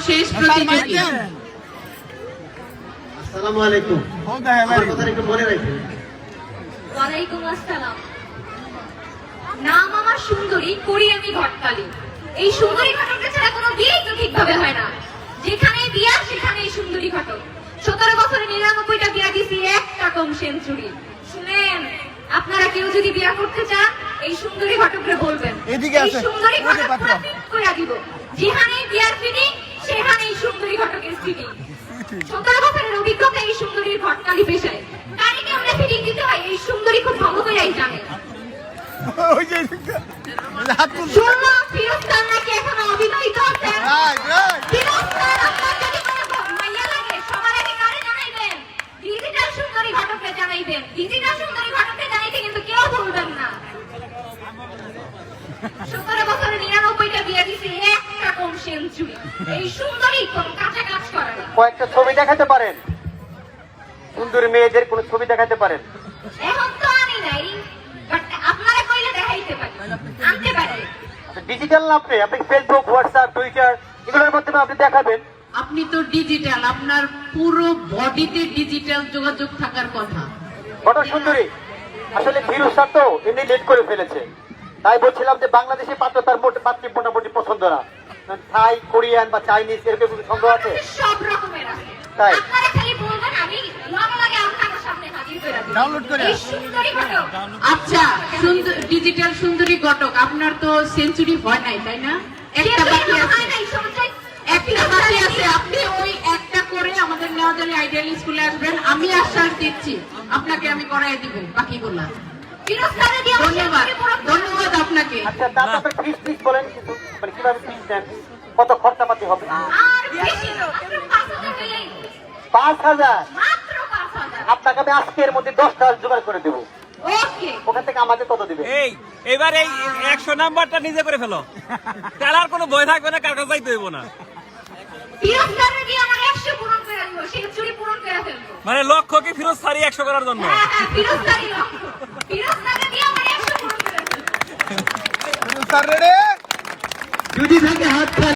শেষ প্রতিযোগী। আসসালামু আলাইকুম। আমার কথা একটু মনে রাখবেন। ওয়ালাইকুম আসসালাম। নাম আমার সুন্দরী, করি আমি ঘটকালি। এই সুন্দরী ঘটকটা ছাড়া কোনো বিয়েই তো ঠিকভাবে হয় না। যেখানে বিয়া সেখানেই সুন্দরী ঘটক। 17 বছরে 99টা বিয়া দিছি, একটা কম সেঞ্চুরি। শুনেন, আপনারা কেউ যদি বিয়া করতে চান এই সুন্দরী ঘটকরে বলবেন, এই সুন্দরী ঘটক কইরা দিব। যেখানেই বিয়ার ফিটিং সেখানেই সুন্দরী ঘটকের ফিটিং। 17 বছরের অভিজ্ঞতা এই সুন্দরীর ঘটকালি পেশায়। কারে কেমনে ফিটিং দিতে হয় এই সুন্দরী খুব ভালো করেই জানে। শুনলাম ফিরোজ খান নাকি এখনো অবিবাহিত আছেন। ফিরোজ খান, আপনার যদি কোনো মাইয়া লাগে সবার আগে কারে জানাইবেন? ডিজিটাল সুন্দরী ঘটককে জানাইবেন। ডিজিটাল সুন্দরী ঘটককে জানাইতে কিন্তু কেউ ভুলবেন না। 17 বছরে 99টা বিয়ে দিছি, একটা কম সেঞ্চুরি। এই সুন্দরী কোন কাঁচা কাজ করে না। কয়েকটা ছবি দেখাতে পারেন? সুন্দরী মেয়েদের কোন ছবি দেখাতে পারেন? এখন তো আনি নাই, বাট আপনারা কইলে দেখাইতে পারি, আনতে পারি। ডিজিটাল না আপনি ফেসবুক, হোয়াটসঅ্যাপ, টুইটার এগুলোর মাধ্যমে আপনি দেখাবেন। আপনি তো ডিজিটাল, আপনার পুরো বডিতে ডিজিটাল যোগাযোগ থাকার কথা। ঘটক সুন্দরী, আসলে ফিরোজ স্যার তো এমনি লেট করে ফেলেছে, তাই বলছিলাম যে বাংলাদেশি পাত্র তার পাত্রী মোটামুটি পছন্দ না। থাই, কোরিয়ান বা চাইনিজ এরকম কিছু সন্দেহ আছে? সব রকমের আছে। তাই আপনারা খালি বলবেন, আমি লগে লগে আপনাদের সামনে হাজির করে দিব। ডাউনলোড করে। এই সুন্দরী ঘটক। আচ্ছা, ডিজিটাল সুন্দরী ঘটক, আপনার তো সেঞ্চুরি হয় নাই, তাই না? একটা বাকি আছে, একটা বাকি আছে। আপনি ওই একটা করে আমাদের নেওয়াজালি আইডিয়াল স্কুলে আসবেন, আমি আশ্বাস দিচ্ছি আপনাকে আমি করাই দিব বাকিগুলা। ধন্যবাদ, ধন্যবাদ আপনাকে। আচ্ছা, তারপর আপনি ফিস বলেন কিছু, মানে কিভাবে ফিস দেন, কত খরচাপাতি হবে? আর বেশি না, মাত্র 5,000 টাকাই। 5,000? মাত্র 5,000। আপনাকে আমি আজকের মধ্যে 10টা জোগাড় করে দেবো। ওকে। ওখান থেকে আমাকে কত দিবে? এবার এই 100 নাম্বারটা নিজে করে ফেলো, তাহলে আর কোনো ভয় থাকবে না, কার কাছে যাইতে হইব না। ফিরোজ স্যারের দিয়ে আমার 100 পূরণ করে দিব, সেঞ্চুরি পূরণ করে ফেলবো। মানে লক্ষ্য কি ফিরোজ সারি 100 করার জন্য? হ্যাঁ, ফিরোজ স্যারই লক্ষ্য। ফিরোজ স্যারের দিয়ে আমার 100 পূরণ করে ফেলবো। Sir ready? যদি থাকে হাত